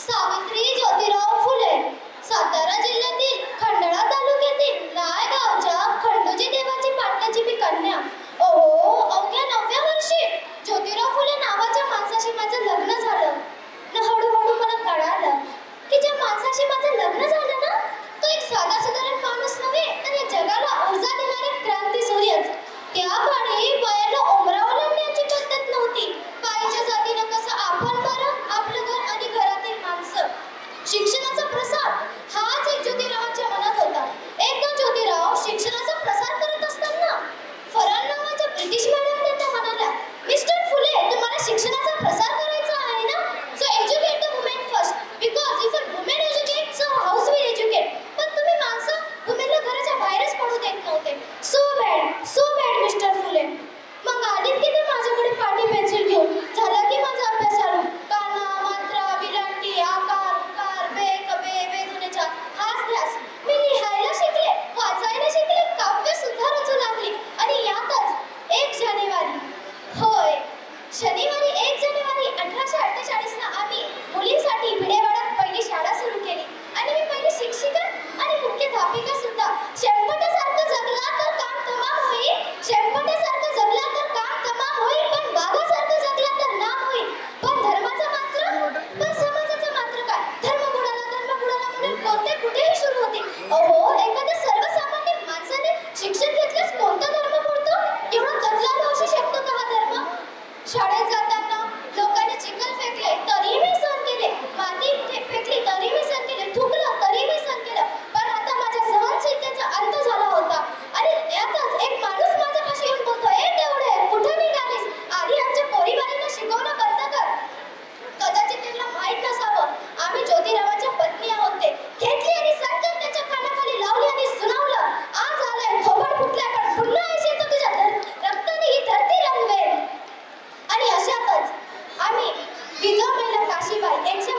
सावित्री ज्योतिराव फुले सातारा जिल्ह्यातील खंडाळा तालुक्यातील नाय गावच्या खंडोजी देवाची पाटण्याची मी कन्या. ओहो, अवघ्या 9व्या वर्षी ज्योतिराव फुले नावाच्या माणसाशी माझं लग्न झालं. न हळूहळू मला कळालं की ज्या माणसाशी माझं लग्न झालं ना, तो एक साधा साधारण माणूस नव्हे, तर या जगाला ऊर्जा देणारे क्रांती सूर्यच. त्या काळी बायाला उमरा ओलांडण्याची पद्धत नव्हती. बाईच्या जातीनं कसं आपण बरं, आपलं घर आणि घरातील माणसं. शिक्षणाचा प्रसार हाच एक ज्योतिरावांच्या मनात होता. एकदा ज्योतिराव शिक्षणाचा प्रसार करत असताना फरान नावाच्या ब्रिटिश मॅडम त्यांना म्हणाल्या, मिस्टर फुले, तुम्हाला शिक्षणाचा प्रसार करायचा आहे ना, so educate the women first, because if a women educate so house will educate. पण तुम्ही माणसं वुमेनला घराच्या बाहेरच पडू देत नव्हते. सो बॅड मिस्टर फुले. मग आलीत की ते माझ्याकडे पाटी पेन्सिल घेऊन. झाला की माझा अभ्यास चालू. काना, मात्रा, विलांटी, आकार, उकार, बे, कबे, बेदुनेचा हाच ध्यास. मी लिहायला शिकले, वाचायला शिकले, काव्य सुद्धा रचू लागली. आणि यातच 1 जानेवारी, होय, शनिवारी 1 जानेवारी 1848 आम्ही मुलींसाठी भिडेवाड्यात पहिली शाळा सुरू केली. आणि मी पहिली शिक्षिका आणि मुख्याध्यापिका सुद्धा. शेंपट्यासारखं जगला तर काम तमाम होईल, शेंपट्यासारखं जगला तर काम तमाम होईल, पण वाघासारखं जगला तर नाम होईल. पण धर्माचं मात्र, पण समाजाचं मात्र काय? धर्म बुडाला म्हणून कोणते कुठेही सुरू होते. अहो, एखाद्या सर्वसामान्य माणसाने शिक्षण घेतल्यास कोणता धर्म बुडतो? एवढा बदलायला असू शकतो का हा धर्म? शाळेत जाताना लोकांनी चिखल फेकले तरी मी सहन केले, माती फेकली तरी मी सहन केले, थुकलं तरी मी सहन केलं. पण आता माझ्या सहनशीलतेचा अंत झाला होता. आणि यातच एक माणूस माझ्यापाशी येऊन बोलतो, ए तेवढे कुठे निघालीस? आधी आमच्या पोरीबाळींना शिकवणं बंद कर. कदाचित त्यांना माहीत नसावं, आम्ही ज्योतिरावांच्या पत्नी आहोत. ते घेतली आणि सटकन त्याच्या कानाखाली लावली आणि सुनावलं, आज आलाय थोबड फुटलाय, पण पुन्हा ऐशी येतो तुझ्या रक्ताने ही धरती रंगवेल. आणि अशातच आम्ही विधवा महिला काशीबाई यांच्या